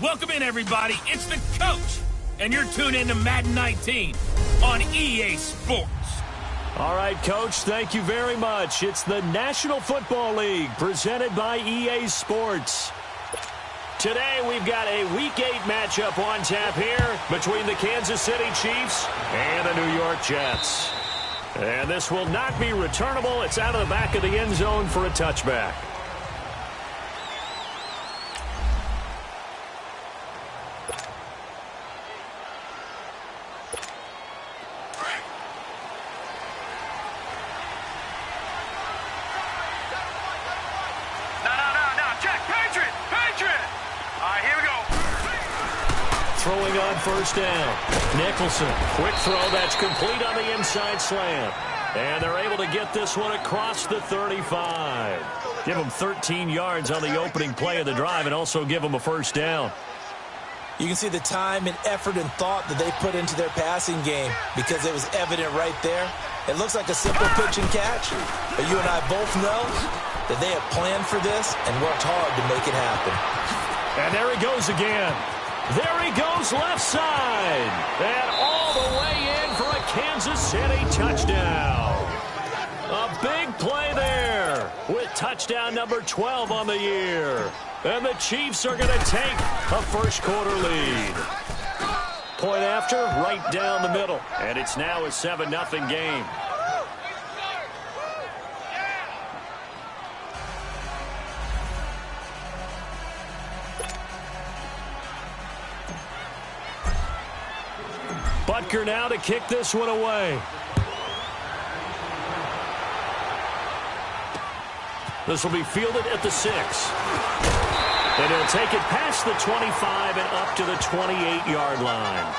Welcome in, everybody. It's the coach, and you're tuned in to Madden 19 on EA Sports. All right, Coach, thank you very much. It's the National Football League presented by EA Sports. Today, we've got a Week 8 matchup on tap here between the Kansas City Chiefs and the New York Jets. And this will not be returnable. It's out of the back of the end zone for a touchback. Throwing on first down. Nicholson, quick throw that's complete on the inside slant. And they're able to get this one across the 35. Give them 13 yards on the opening play of the drive and also give them a first down. You can see the time and effort and thought that they put into their passing game because it was evident right there. It looks like a simple pitch and catch, but you and I both know that they have planned for this and worked hard to make it happen. And there he goes again. There he goes left side. And all the way in for a Kansas City touchdown. A big play there with touchdown number 12 on the year. And the Chiefs are going to take a first quarter lead. Point after, right down the middle. And it's now a 7-0 game. Butker now to kick this one away. This will be fielded at the 6. And he'll take it past the 25 and up to the 28-yard line.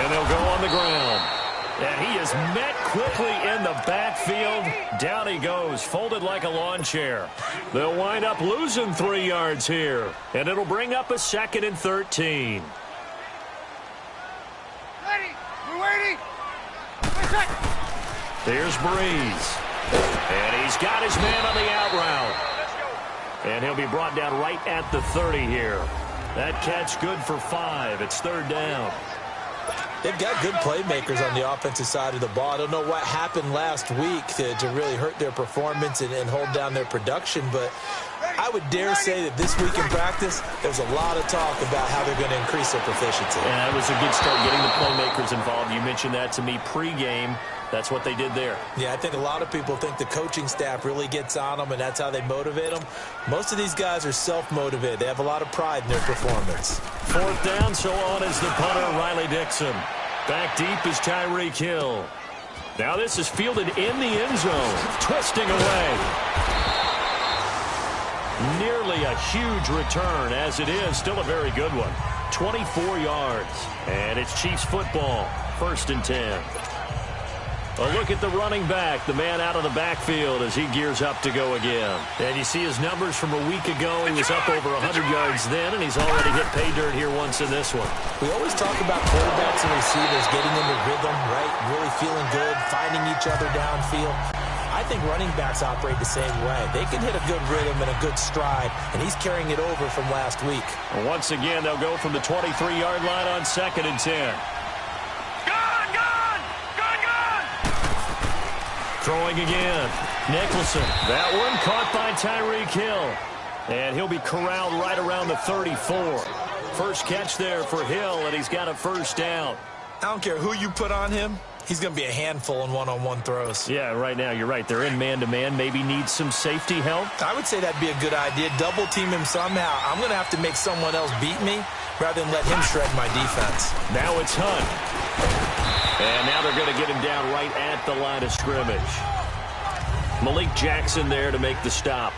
And they'll go on the ground. And he is met quickly in the backfield. Down he goes, folded like a lawn chair. They'll wind up losing 3 yards here. And it'll bring up a 2nd and 13. We're waiting. There's Breeze. And he's got his man on the out route. And he'll be brought down right at the 30 here. That catch good for 5. It's 3rd down. They've got good playmakers on the offensive side of the ball. I don't know what happened last week to really hurt their performance and hold down their production, but I would dare say that this week in practice, there's a lot of talk about how they're going to increase their proficiency. And that was a good start getting the playmakers involved. You mentioned that to me pregame. That's what they did there. Yeah, I think a lot of people think the coaching staff really gets on them, and that's how they motivate them. Most of these guys are self-motivated. They have a lot of pride in their performance. 4th down, so on is the punter, Riley Dixon. Back deep is Tyreek Hill. Now this is fielded in the end zone. Twisting away. Nearly a huge return, as it is. Still a very good one. 24 yards. And it's Chiefs football. 1st and 10. A look at the running back, the man out of the backfield as he gears up to go again. And you see his numbers from a week ago. He was up over 100 yards then, and he's already hit pay dirt here once in this one. We always talk about quarterbacks and receivers getting into rhythm, right? Really feeling good, finding each other downfield. I think running backs operate the same way. They can hit a good rhythm and a good stride, and he's carrying it over from last week. And once again, they'll go from the 23-yard line on 2nd and 10. Throwing again. Nicholson. That one caught by Tyreek Hill. And he'll be corralled right around the 34. First catch there for Hill, and he's got a 1st down. I don't care who you put on him. He's going to be a handful in one-on-one throws. Yeah, right now, you're right. They're in man-to-man. Maybe needs some safety help. I would say that'd be a good idea. Double team him somehow. I'm going to have to make someone else beat me rather than let him shred my defense. Now it's Hunt. And now they're going to get him down right at the line of scrimmage. Malik Jackson there to make the stop.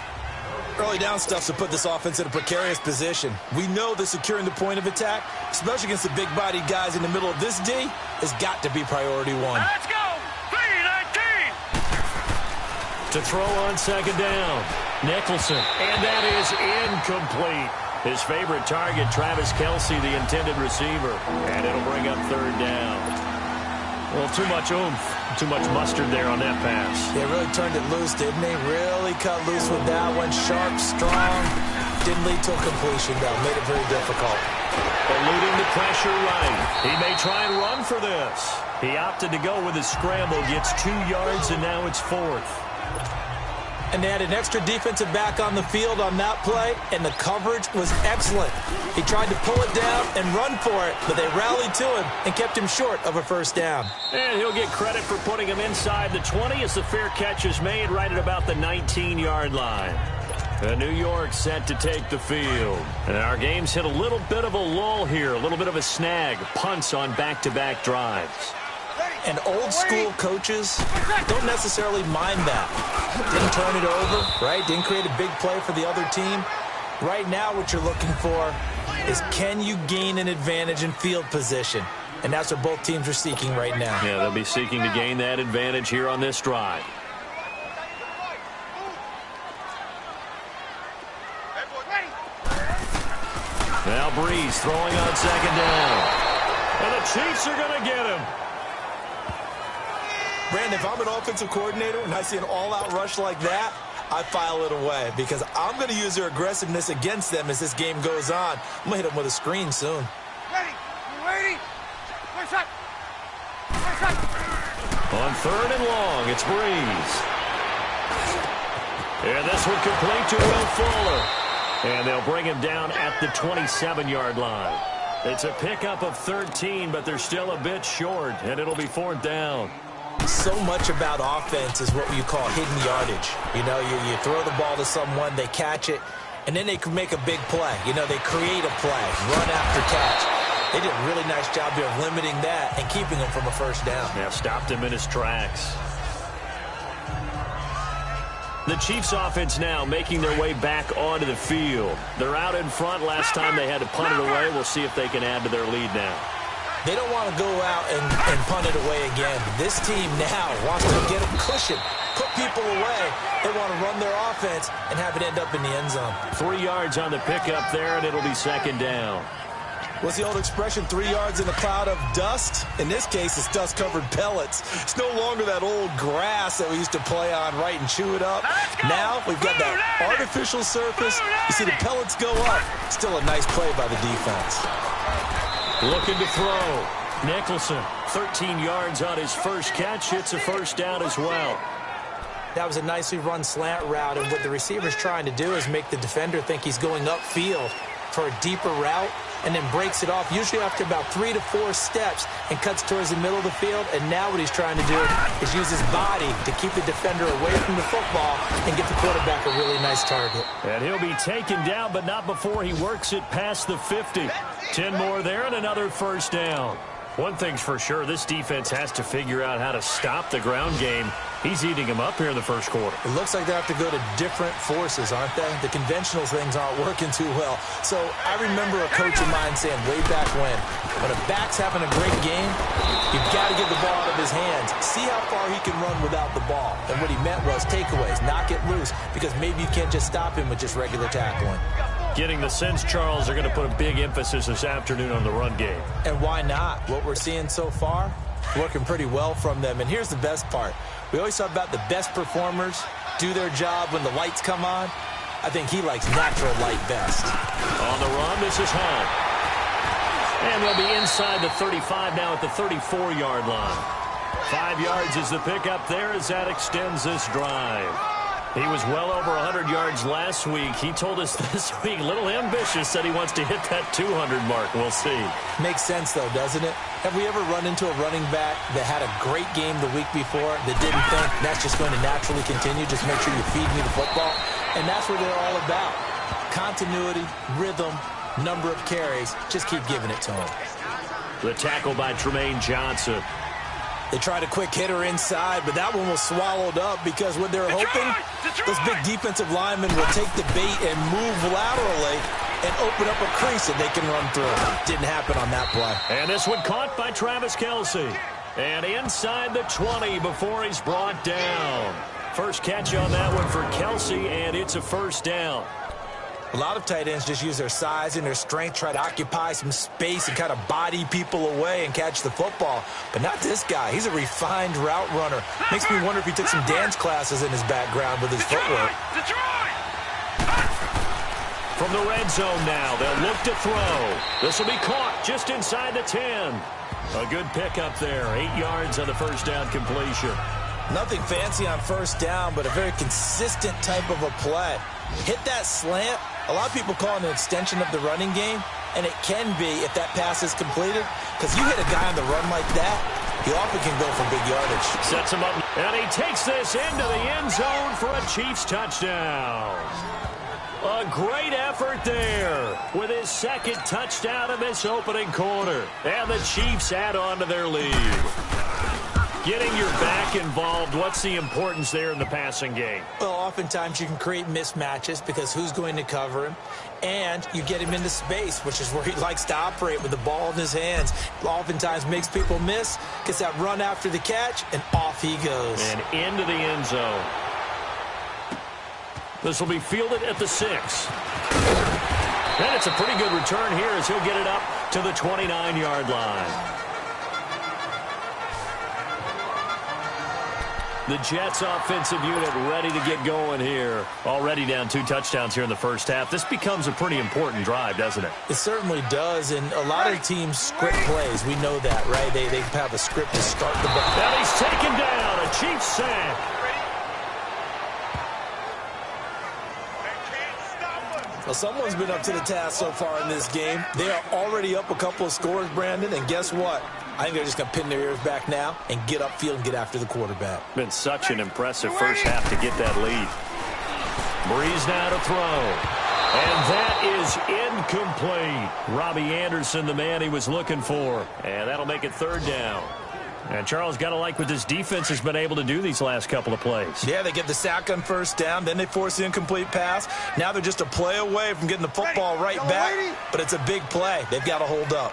Early down stuff to put this offense in a precarious position. We know that securing the point of attack, especially against the big-bodied guys in the middle of this D, has got to be priority 1. Let's go! 3-19! To throw on 2nd down. Nicholson, and that is incomplete. His favorite target, Travis Kelce, the intended receiver. And it'll bring up third down. Well, too much oomph, too much mustard there on that pass. They really turned it loose, didn't they? Really cut loose with that one. Sharp, strong. Didn't lead to a completion, though. Made it very difficult. Eluding the pressure right. He may try and run for this. He opted to go with his scramble. Gets 2 yards, and now it's 4th. And they had an extra defensive back on the field on that play, and the coverage was excellent. He tried to pull it down and run for it, but they rallied to him and kept him short of a first down. And he'll get credit for putting him inside the 20 as the fair catch is made right at about the 19-yard line. New York set to take the field. And our game's hit a little bit of a lull here, a little bit of a snag. Punts on back-to-back drives. And old-school coaches don't necessarily mind that. Didn't turn it over, right? Didn't create a big play for the other team. Right now what you're looking for is, can you gain an advantage in field position? And that's what both teams are seeking right now. Yeah, they'll be seeking to gain that advantage here on this drive. Now Breeze throwing on second down. And the Chiefs are going to get him. Brandon, if I'm an offensive coordinator and I see an all-out rush like that, I file it away because I'm going to use their aggressiveness against them as this game goes on. I'm going to hit them with a screen soon. Ready? You ready? Push up. Push up. On third and long, it's Breeze. And this one complete to Will Fuller. And they'll bring him down at the 27-yard line. It's a pickup of 13, but they're still a bit short, and it'll be 4th down. So much about offense is what you call hidden yardage. You know, you throw the ball to someone, they catch it, and then they can make a big play. You know, they create a play, run after catch. They did a really nice job here of limiting that and keeping him from a first down. Yeah, stopped him in his tracks. The Chiefs offense now making their way back onto the field. They're out in front. Last time they had to punt it away. We'll see if they can add to their lead now. They don't want to go out and punt it away again. This team now wants to get a cushion, put people away. They want to run their offense and have it end up in the end zone. 3 yards on the pickup there, and it'll be second down. What's the old expression, 3 yards in a cloud of dust? In this case, it's dust-covered pellets. It's no longer that old grass that we used to play on, right, and chew it up. Now we've got that artificial surface. You see the pellets go up. Still a nice play by the defense. Looking to throw. Nicholson, 13 yards on his first catch. Hits a first down as well. That was a nicely run slant route, and what the receiver's trying to do is make the defender think he's going upfield for a deeper route, and then breaks it off, usually after about 3 to 4 steps, and cuts towards the middle of the field. And now what he's trying to do is use his body to keep the defender away from the football and get the quarterback a really nice target. And he'll be taken down, but not before he works it past the 50. 10 more there and another first down. One thing's for sure, this defense has to figure out how to stop the ground game. He's eating him up here in the first quarter. It looks like they have to go to different forces, aren't they? The conventional things aren't working too well. So I remember a coach of mine saying way back when a back's having a great game, you've got to get the ball out of his hands. See how far he can run without the ball. And what he meant was takeaways, knock it loose, because maybe you can't just stop him with just regular tackling. Getting the sense, Charles, they're going to put a big emphasis this afternoon on the run game. And why not? What we're seeing so far, working pretty well from them. And here's the best part. We always talk about the best performers do their job when the lights come on. I think he likes natural light best. On the run, this is Hunt. And they'll be inside the 35 now at the 34-yard line. 5 yards is the pickup there as that extends this drive. He was well over 100 yards last week. He told us this week, a little ambitious, said he wants to hit that 200 mark. We'll see. Makes sense, though, doesn't it? Have we ever run into a running back that had a great game the week before that didn't think that's just going to naturally continue? Just make sure you feed me the football. And that's what they're all about. Continuity, rhythm, number of carries. Just keep giving it to him. The tackle by Tremaine Johnson. They tried a quick hitter inside, but that one was swallowed up because what they're hoping, those big defensive linemen will take the bait and move laterally and open up a crease that they can run through. Didn't happen on that play. And this one caught by Travis Kelce. And inside the 20 before he's brought down. First catch on that one for Kelsey, and it's a first down. A lot of tight ends just use their size and their strength, try to occupy some space and kind of body people away and catch the football. But not this guy. He's a refined route runner. Makes me wonder if he took some dance classes in his background with his footwork. From the red zone now, they'll look to throw. This will be caught just inside the 10. A good pickup there. 8 yards on the first down completion. Nothing fancy on first down, but a very consistent type of a play. Hit that slant. A lot of people call it an extension of the running game, and it can be if that pass is completed, because you hit a guy on the run like that, he often can go for big yardage. Sets him up, and he takes this into the end zone for a Chiefs touchdown. A great effort there with his second touchdown in this opening quarter. And the Chiefs add on to their lead. Getting your back involved, what's the importance there in the passing game? Well, oftentimes you can create mismatches because who's going to cover him? And you get him into space, which is where he likes to operate with the ball in his hands. Oftentimes makes people miss, gets that run after the catch, and off he goes. And into the end zone. This will be fielded at the 6. And it's a pretty good return here as he'll get it up to the 29-yard line. The Jets offensive unit ready to get going here. Already down 2 touchdowns here in the first half. This becomes a pretty important drive, doesn't it? It certainly does, and a lot of teams script plays. We know that, right? They have a script to start the ball. And he's taken down. A Chiefs sack. Well, someone's been up to the task so far in this game. They are already up a couple of scores, Brandon, and guess what? I think they're just going to pin their ears back now and get upfield and get after the quarterback. Been such an impressive first half to get that lead. Breeze now to throw. And that is incomplete. Robbie Anderson, the man he was looking for. And that'll make it third down. And Charles, got to like what this defense has been able to do these last couple of plays. Yeah, they get the sack on first down, then they force the incomplete pass. Now they're just a play away from getting the football right back, but it's a big play. They've got to hold up.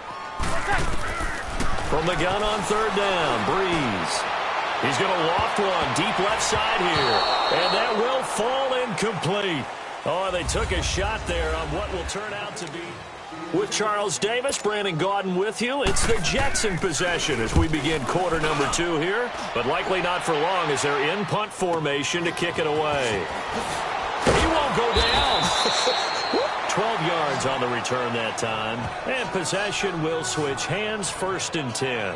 From the gun on third down, Breeze. He's going to loft one deep left side here, and that will fall incomplete. Oh, they took a shot there on what will turn out to be. With Charles Davis, Brandon Gaudin with you. It's the Jets in possession as we begin quarter number 2 here, but likely not for long as they're in punt formation to kick it away. He won't go down. 12 yards on the return that time, and possession will switch hands, 1st and 10.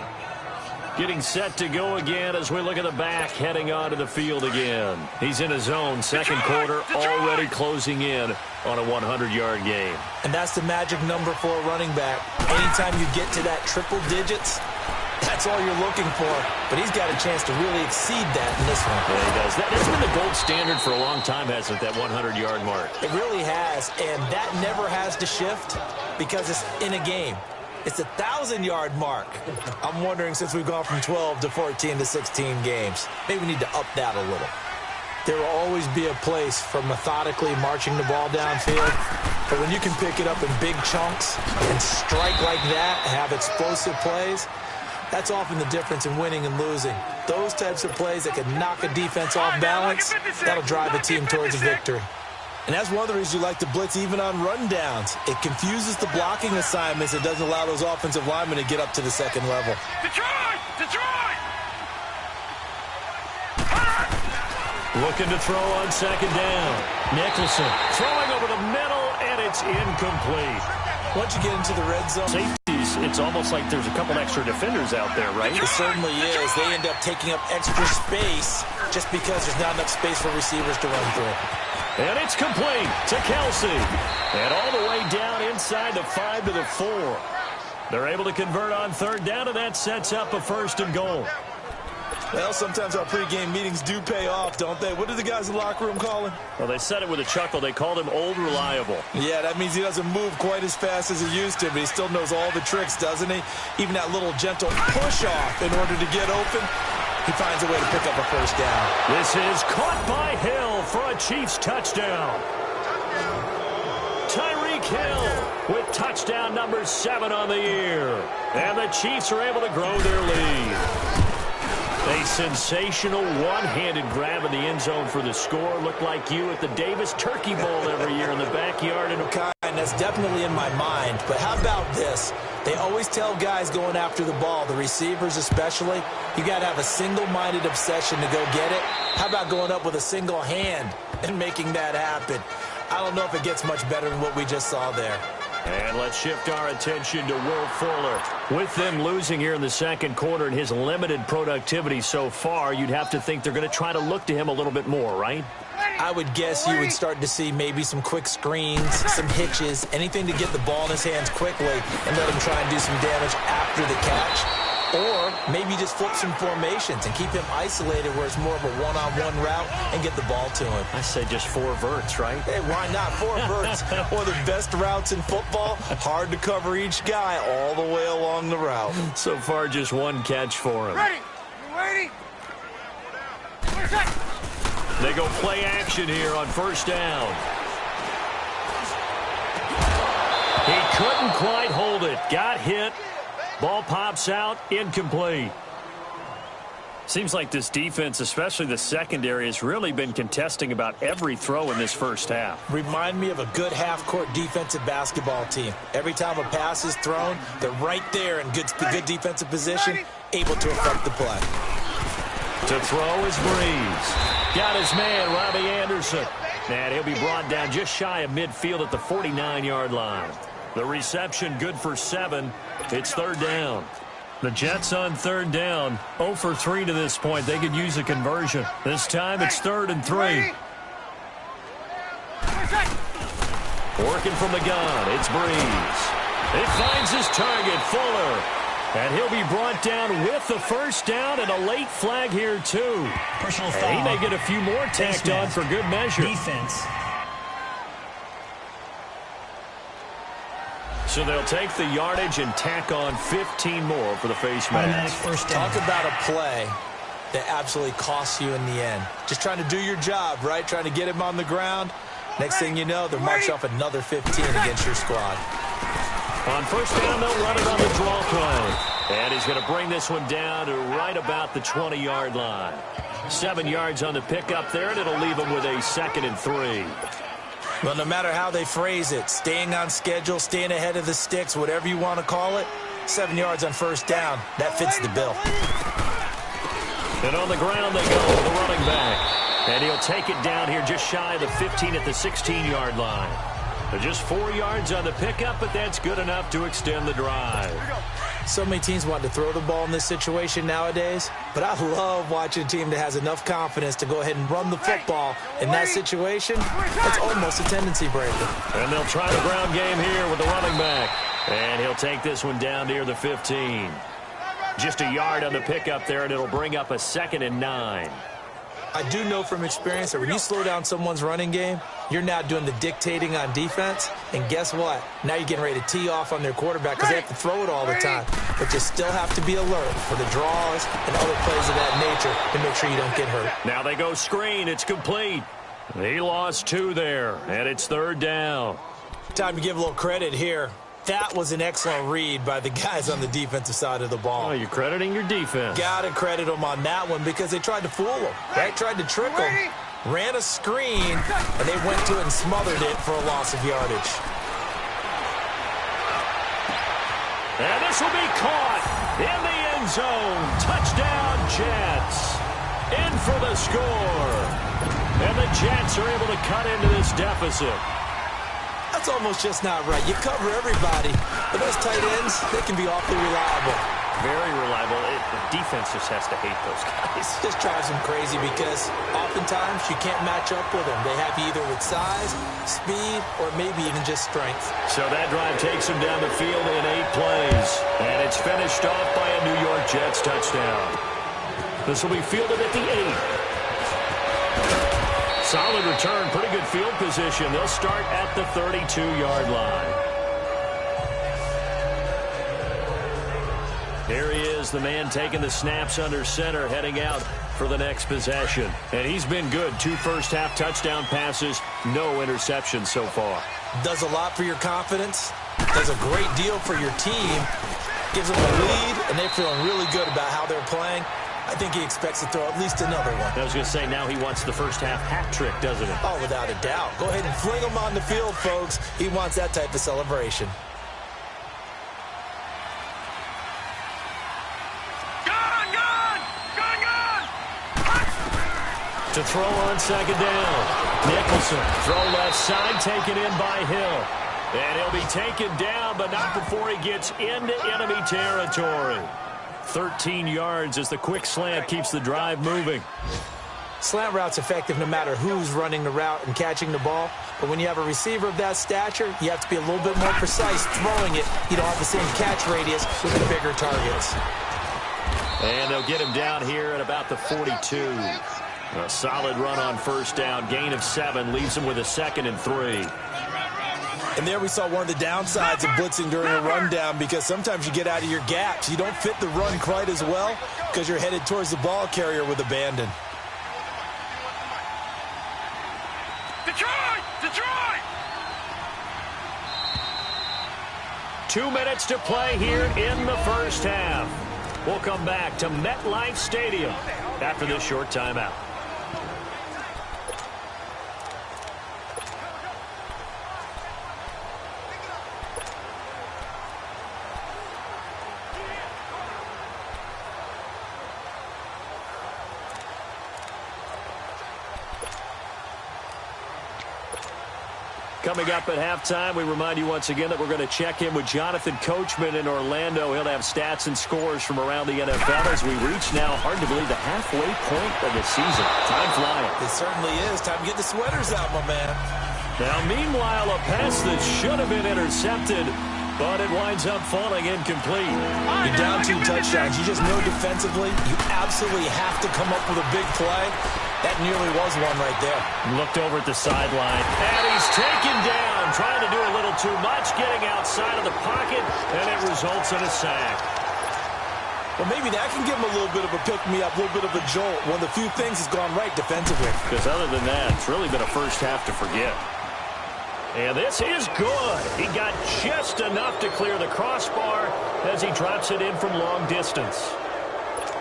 Getting set to go again as we look at the back, heading onto the field again. He's in his own second quarter, already closing in on a 100-yard game. And that's the magic number for a running back. Anytime you get to that triple digits, that's all you're looking for. But he's got a chance to really exceed that in this one. Yeah, he does. That's been the gold standard for a long time, hasn't it, that 100-yard mark? It really has, and that never has to shift because it's in a game. It's a 1,000-yard mark. I'm wondering, since we've gone from 12 to 14 to 16 games, maybe we need to up that a little. There will always be a place for methodically marching the ball downfield, but when you can pick it up in big chunks and strike like that, have explosive plays, that's often the difference in winning and losing. Those types of plays that can knock a defense off balance, that'll drive a team towards a victory. And that's one of the reasons you like to blitz even on rundowns. It confuses the blocking assignments. It doesn't allow those offensive linemen to get up to the second level. Detroit! Detroit! Looking to throw on second down. Nicholson throwing over the middle, and it's incomplete. Once you get into the red zone, Safeties, it's almost like there's a couple extra defenders out there, right? It certainly is. They end up taking up extra space just because there's not enough space for receivers to run through. And it's complete to Kelsey. And all the way down inside the 5 to the 4. They're able to convert on third down, and that sets up a 1st and goal. Well, sometimes our pregame meetings do pay off, don't they? What do the guys in the locker room call him? Well, they said it with a chuckle. They called him Old Reliable. Yeah, that means he doesn't move quite as fast as he used to, but he still knows all the tricks, doesn't he? Even that little gentle push-off in order to get open. He finds a way to pick up a 1st down. This is caught by Hill for a Chiefs touchdown. Tyreek Hill with touchdown number 7 on the year. And the Chiefs are able to grow their lead. sensational one-handed grab in the end zone for the score. Looked like you at the Davis Turkey Bowl every year in the backyard. And that's definitely in my mind. But how about this? They always tell guys going after the ball, the receivers especially, you got to have a single-minded obsession to go get it. How about going up with a single hand and making that happen? I don't know if it gets much better than what we just saw there. And let's shift our attention to Will Fuller. With them losing here in the second quarter and his limited productivity so far, you'd have to think they're going to try to look to him a little bit more, right? I would guess you would start to see maybe some quick screens, some hitches, anything to get the ball in his hands quickly and let him try and do some damage after the catch. Or maybe just flip some formations and keep him isolated where it's more of a one-on-one route and get the ball to him. I say just 4 verts, right? Hey, why not? 4 verts. One of the best routes in football. Hard to cover each guy all the way along the route. So far, just 1 catch for him. Ready? You ready? They go play action here on first down. He couldn't quite hold it. Got hit. Ball pops out, incomplete. Seems like this defense, especially the secondary, has really been contesting about every throw in this first half. Remind me of a good half-court defensive basketball team. Every time a pass is thrown, they're right there in good defensive position, able to affect the play. To throw is Breeze. Got his man, Robbie Anderson. And he'll be brought down just shy of midfield at the 49-yard line. The reception good for 7. It's third down. The Jets on third down. 0 for 3 to this point. They could use a conversion. This time it's 3rd and 3. Working from the gun. It's Breeze. It finds his target, Fuller. And he'll be brought down with the first down and a late flag here, too. Personal foul. And he may get a few more tacked on for good measure. Defense. So they'll take the yardage and tack on 15 more for the face mask. First down. Talk about a play that absolutely costs you in the end. Just trying to do your job, right? Trying to get him on the ground. Next thing you know, they'll march off another 15 against your squad. On first down, they'll run it on the draw play. And he's going to bring this one down to right about the 20-yard line. 7 yards on the pickup there, and it'll leave him with a 2nd and 3. Well, no matter how they phrase it, staying on schedule, staying ahead of the sticks, whatever you want to call it, 7 yards on first down, that fits the bill. And on the ground they go, the running back. And he'll take it down here just shy of the 15 at the 16-yard line. Just 4 yards on the pickup, but that's good enough to extend the drive. So many teams want to throw the ball in this situation nowadays, but I love watching a team that has enough confidence to go ahead and run the football in that situation. It's almost a tendency breaker. And they'll try the ground game here with the running back. And he'll take this one down near the 15. Just a yard on the pickup there, and it'll bring up a 2nd and 9. I do know from experience that when you slow down someone's running game, you're now doing the dictating on defense. And guess what? Now you're getting ready to tee off on their quarterback because they have to throw it all the time. But you still have to be alert for the draws and other plays of that nature to make sure you don't get hurt. Now they go screen. It's complete. He lost 2 there, and it's 3rd down. Time to give a little credit here. That was an excellent read by the guys on the defensive side of the ball. Oh, you're crediting your defense. Got to credit them on that one because they tried to fool them, right? Tried to trick them, ran a screen, and they went to it and smothered it for a loss of yardage. And this will be caught in the end zone. Touchdown, Jets. In for the score. And the Jets are able to cut into this deficit. That's almost just not right. You cover everybody, but those tight ends, they can be awfully reliable. Very reliable. The defense just has to hate those guys. This drives them crazy because oftentimes you can't match up with them. They have you either with size, speed, or maybe even just strength. So that drive takes them down the field in 8 plays. And it's finished off by a New York Jets touchdown. This will be fielded at the 8. Solid return, pretty good field position. They'll start at the 32-yard line. Here he is, the man taking the snaps under center, heading out for the next possession. And he's been good. 2 first-half touchdown passes, no interceptions so far. Does a lot for your confidence. Does a great deal for your team. Gives them a lead, and they're feeling really good about how they're playing. I think he expects to throw at least another one. I was going to say, now he wants the first half hat trick, doesn't he? Oh, without a doubt. Go ahead and fling him on the field, folks. He wants that type of celebration. To throw on second down. Nicholson, throw left side, taken in by Hill. And he'll be taken down, but not before he gets into enemy territory. 13 yards as the quick slant keeps the drive moving. Slant route's effective no matter who's running the route and catching the ball. But when you have a receiver of that stature, you have to be a little bit more precise throwing it. You don't have the same catch radius with the bigger targets. And they'll get him down here at about the 42. A solid run on first down. Gain of 7 leaves him with a 2nd and 3. And there we saw one of the downsides of blitzing during a rundown, because sometimes you get out of your gaps. You don't fit the run quite as well because you're headed towards the ball carrier with abandon. Detroit! 2 minutes to play here in the first half. We'll come back to MetLife Stadium after this short timeout. Coming up at halftime, we remind you once again that we're going to check in with Jonathan Coachman in Orlando. He'll have stats and scores from around the NFL as we reach now, hard to believe, the halfway point of the season. Time flying. It certainly is. Time to get the sweaters out, my man. Now, meanwhile, a pass that should have been intercepted, but it winds up falling incomplete. You're down 2 touchdowns. You just know defensively you absolutely have to come up with a big play. That nearly was one right there. Looked over at the sideline, and he's taken down, trying to do a little too much, getting outside of the pocket, and it results in a sack. Well, maybe that can give him a little bit of a pick-me-up, a little bit of a jolt. One of the few things has gone right defensively. Because other than that, it's really been a first half to forget. And this is good. He got just enough to clear the crossbar as he drops it in from long distance.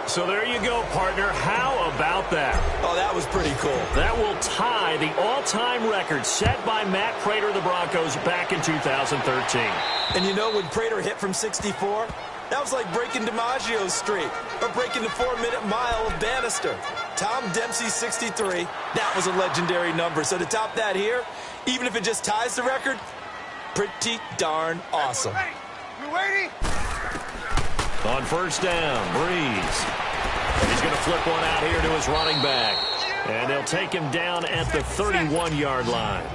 So there you go, partner. How about that? Oh, that was pretty cool. That will tie the all-time record set by Matt Prater of the Broncos back in 2013. And you know, when Prater hit from 64, that was like breaking DiMaggio's streak or breaking the 4-minute mile of Bannister. Tom Dempsey's 63, that was a legendary number. So to top that here, even if it just ties the record, pretty darn awesome. You waiting? On first down, Breeze. He's going to flip one out here to his running back. And they'll take him down at the 31-yard line.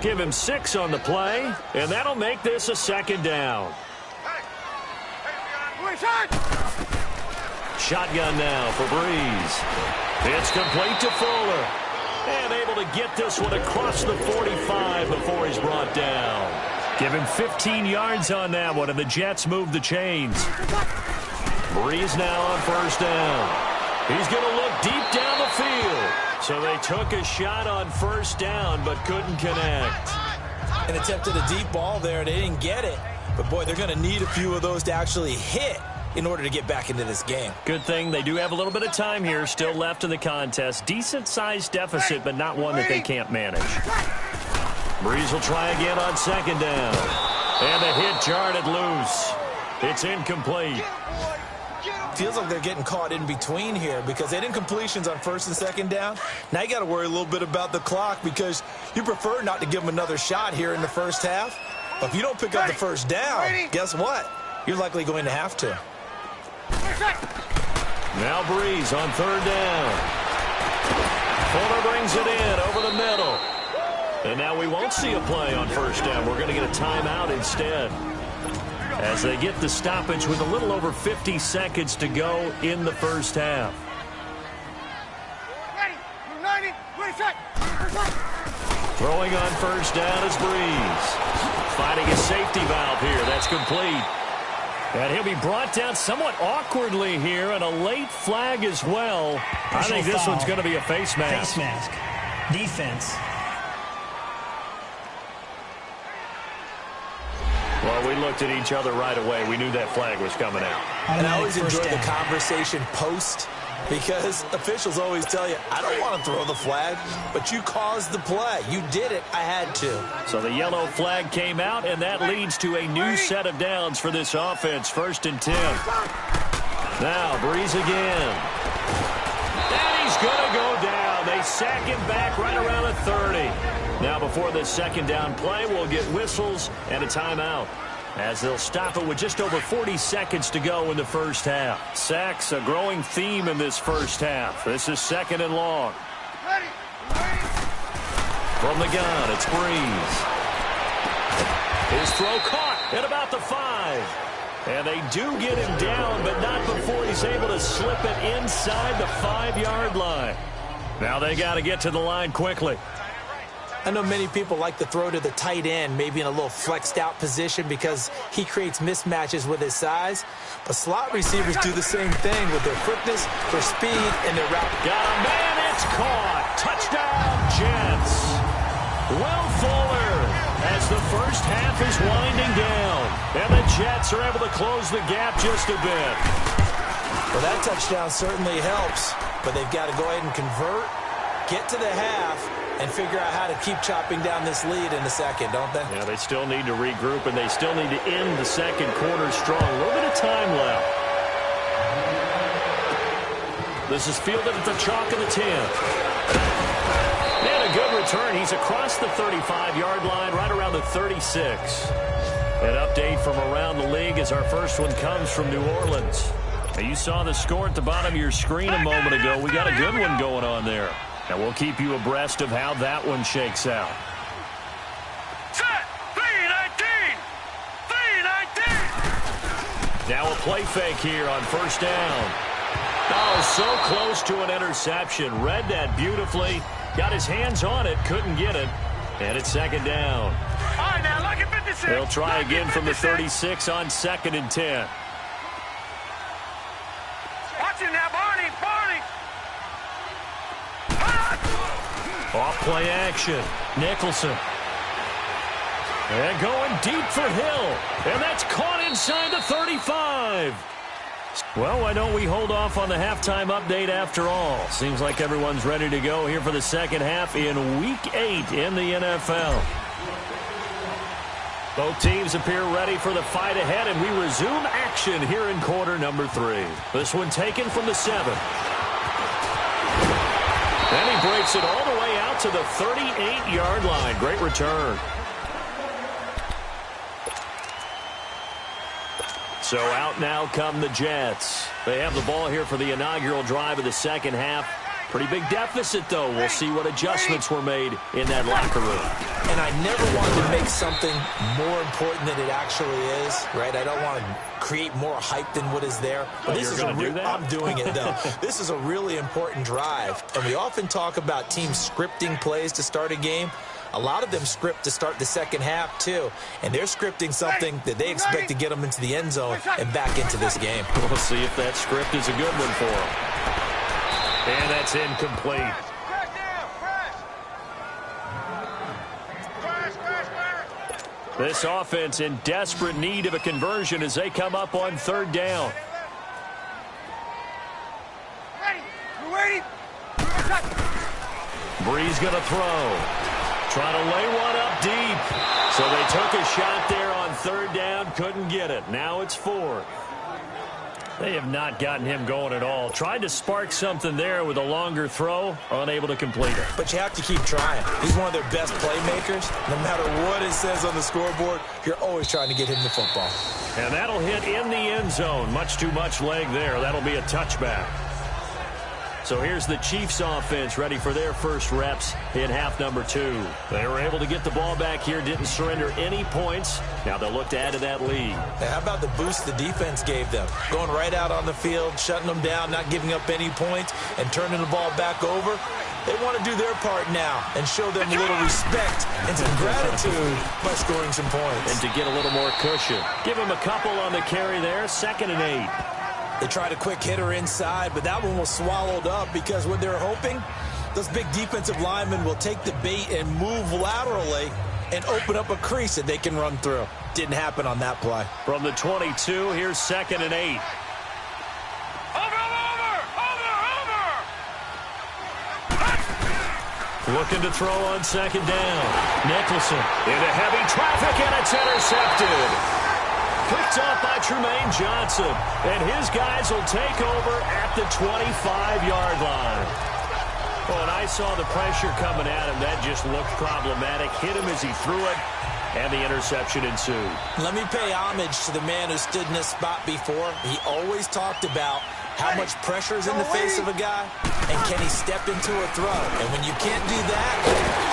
Give him 6 on the play, and that'll make this a 2nd down. Shotgun now for Breeze. It's complete to Fuller. And able to get this one across the 45 before he's brought down. Give him 15 yards on that one, and the Jets move the chains. Breeze now on first down. He's going to look deep down the field. So they took a shot on first down, but couldn't connect. And attempted a deep ball there. They didn't get it. But, boy, they're going to need a few of those to actually hit in order to get back into this game. Good thing they do have a little bit of time here still left in the contest. Decent-sized deficit, but not one that they can't manage. Breeze will try again on second down. And the hit jarred it loose. It's incomplete. Feels like they're getting caught in between here because they didn't completions on first and second down. Now you got to worry a little bit about the clock because you prefer not to give them another shot here in the first half. But if you don't pick up the first down, guess what? You're likely going to have to. Now Breeze on third down. Fuller brings it in over the middle. And now we won't see a play on first down. We're going to get a timeout instead. As they get the stoppage with a little over 50 seconds to go in the first half. Throwing on first down is Breeze. Finding a safety valve here. That's complete. And he'll be brought down somewhat awkwardly here, and a late flag as well. I think this one's going to be a face mask. Face mask. Defense. Well, we looked at each other right away. We knew that flag was coming out. And I always enjoy the conversation post Because officials always tell you, I don't want to throw the flag, but you caused the play. You did it. I had to. So the yellow flag came out, and that leads to a new set of downs for this offense. 1st and 10. Now, Breeze again. And he's going to go down. They sack him back right around the 30. Now, before this second down play, we'll get whistles and a timeout, as they'll stop it with just over 40 seconds to go in the first half. Sacks, a growing theme in this first half. This is 2nd and long. From the gun, it's Breeze. His throw caught at about the 5. And they do get him down, but not before he's able to slip it inside the 5-yard line. Now they got to get to the line quickly. I know many people like to throw to the tight end, maybe in a little flexed out position because he creates mismatches with his size. But slot receivers do the same thing with their quickness, their speed, and their route. Got a man, it's caught. Touchdown, Jets. Will Fuller, as the first half is winding down. And the Jets are able to close the gap just a bit. Well, that touchdown certainly helps, but they've got to go ahead and convert, get to the half, and figure out how to keep chopping down this lead in the second, don't they? Yeah, they still need to regroup, and they still need to end the second quarter strong. A little bit of time left. This is fielded at the chalk of the 10. And a good return. He's across the 35-yard line, right around the 36. An update from around the league as our first one comes from New Orleans. Now, you saw the score at the bottom of your screen a moment ago. We got a good one going on there. And we'll keep you abreast of how that one shakes out. Set! 3-19! 3-19! Now a play fake here on first down. Oh, so close to an interception. Read that beautifully. Got his hands on it. Couldn't get it. And it's 2nd down. All right, now, look at 56. They'll try again from the 36 on 2nd and 10. Watch him now, Barney! Barney! Off play action. Nicholson. And going deep for Hill. And that's caught inside the 35. Well, why don't we hold off on the halftime update after all? Seems like everyone's ready to go here for the second half in Week 8 in the NFL. Both teams appear ready for the fight ahead, and we resume action here in quarter number 3. This one taken from the 7. And he breaks it all the way out to the 38-yard line. Great return. So out now come the Jets. They have the ball here for the inaugural drive of the second half. Pretty big deficit, though. We'll see what adjustments were made in that locker room. And I never wanted to make something more important than it actually is, right? I don't want to create more hype than what is there. But this is I'm doing it, though. This is a really important drive. And we often talk about teams scripting plays to start a game. A lot of them script to start the second half, too. And they're scripting something that they expect to get them into the end zone and back into this game. We'll see if that script is a good one for them. And that's incomplete. This offense in desperate need of a conversion as they come up on 3rd down. Breeze going to throw. Trying to lay one up deep. So they took a shot there on 3rd down. Couldn't get it. Now it's 4th. They have not gotten him going at all. Tried to spark something there with a longer throw. Unable to complete it. But you have to keep trying. He's one of their best playmakers. No matter what it says on the scoreboard, you're always trying to get him the football. And that'll hit in the end zone. Much too much leg there. That'll be a touchback. So here's the Chiefs offense ready for their first reps in half number 2. They were able to get the ball back here, didn't surrender any points. Now they'll look to add to that lead. Now, how about the boost the defense gave them? Going right out on the field, shutting them down, not giving up any points, and turning the ball back over. They want to do their part now and show them a little respect and some gratitude by scoring some points. And to get a little more cushion. Give them a couple on the carry there, 2nd and 8. They tried a quick hitter inside, but that one was swallowed up because what they're hoping, those big defensive linemen will take the bait and move laterally and open up a crease that they can run through. Didn't happen on that play. From the 22, here's 2nd and 8. Over! Looking to throw on second down. Nicholson into heavy traffic, and it's intercepted. Picked up by Tremaine Johnson, and his guys will take over at the 25-yard line. Oh, and I saw the pressure coming at him. That just looked problematic. Hit him as he threw it, and the interception ensued. Let me pay homage to the man who stood in this spot before. He always talked about how much pressure is in the face of a guy, and can he step into a throw? And when you can't do that,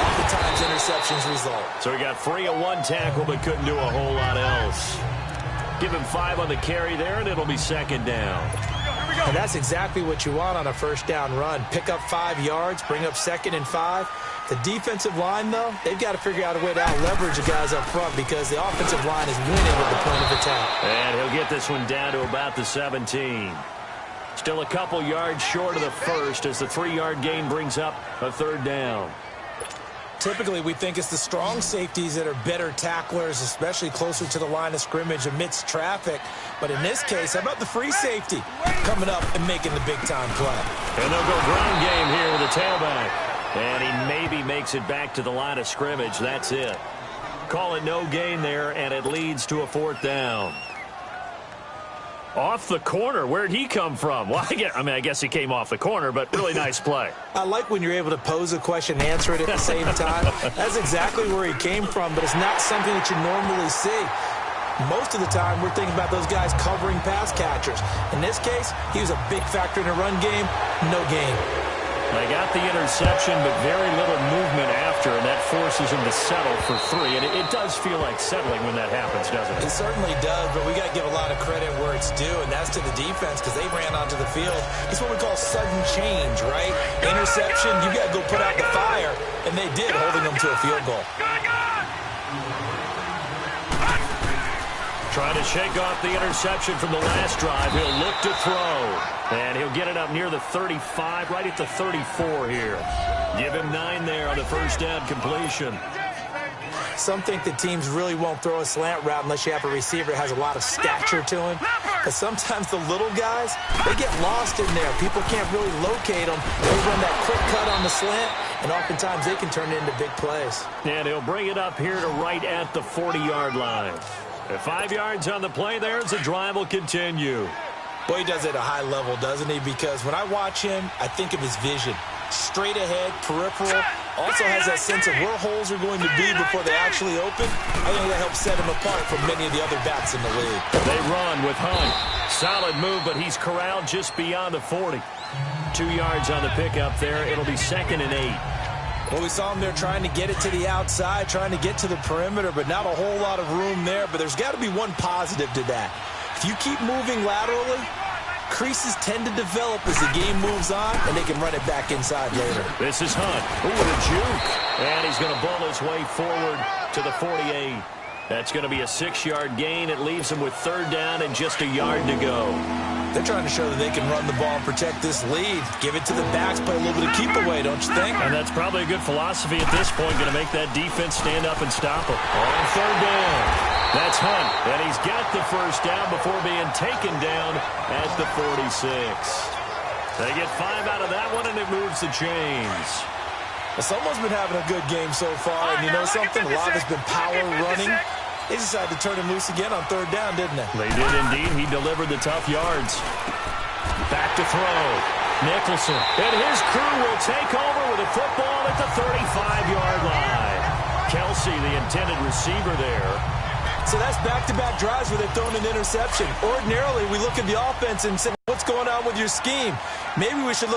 oftentimes interceptions result. So he got free of one tackle, but couldn't do a whole lot else. Give him 5 on the carry there, and it'll be second down. And that's exactly what you want on a first down run. Pick up 5 yards, bring up 2nd and 5. The defensive line, though, they've got to figure out a way to out-leverage the guys up front because the offensive line is winning at the point of attack. And he'll get this one down to about the 17. Still a couple yards short of the first as the 3-yard gain brings up a third down. Typically, we think it's the strong safeties that are better tacklers, especially closer to the line of scrimmage amidst traffic. But in this case, how about the free safety coming up and making the big-time play? And they'll go ground game here with a tailback. And he maybe makes it back to the line of scrimmage. That's it. Call it no gain there, and it leads to a 4th down. Off the corner. Where'd he come from? Well, I guess he came off the corner, but really nice play. I like when you're able to pose a question and answer it at the same time. That's exactly where he came from, but it's not something that you normally see. Most of the time, we're thinking about those guys covering pass catchers. In this case, he was a big factor in the run game. No gain. They got the interception, but very little movement after, and that forces him to settle for 3. And it does feel like settling when that happens, doesn't it? It certainly does, but we got to give a lot of credit where it's due, and that's to the defense because they ran onto the field. It's what we call sudden change, right? Interception, you got to go put out the fire, and they did, holding them to a field goal. Trying to shake off the interception from the last drive. He'll look to throw. And he'll get it up near the 35, right at the 34 here. Give him 9 there on the first down completion. Some think that teams really won't throw a slant route unless you have a receiver that has a lot of stature to him. But sometimes the little guys, they get lost in there. People can't really locate them. They run that quick cut on the slant, and oftentimes they can turn it into big plays. And he'll bring it up here to right at the 40-yard line. At 5 yards on the play there as the drive will continue. Boy, he does it at a high level, doesn't he? Because when I watch him, I think of his vision. Straight ahead, peripheral. Also has that sense of where holes are going to be before they actually open. I think that helps set him apart from many of the other backs in the league. They run with Hunt. Solid move, but he's corralled just beyond the 40. 2 yards on the pickup there. It'll be 2nd and 8. Well, we saw him there trying to get it to the outside, trying to get to the perimeter, but not a whole lot of room there. But there's got to be one positive to that. If you keep moving laterally, creases tend to develop as the game moves on, and they can run it back inside later. This is Hunt. Ooh, the juke. And he's going to ball his way forward to the 48. That's going to be a 6-yard gain. It leaves him with 3rd down and just a yard to go. They're trying to show that they can run the ball and protect this lead. Give it to the backs, play a little bit of keep away, don't you think? And that's probably a good philosophy at this point, going to make that defense stand up and stop them. On 3rd down, that's Hunt, and he's got the first down before being taken down at the 46. They get 5 out of that one, and it moves the chains. Well, someone's been having a good game so far, and you know something? A lot of it's been power running. They decided to turn him loose again on 3rd down, didn't they? They did indeed. He delivered the tough yards. Back to throw. Nicholson. And his crew will take over with a football at the 35-yard line. Kelsey, the intended receiver there. So that's back-to-back drives where they've thrown an interception. Ordinarily, we look at the offense and say, what's going on with your scheme? Maybe we should look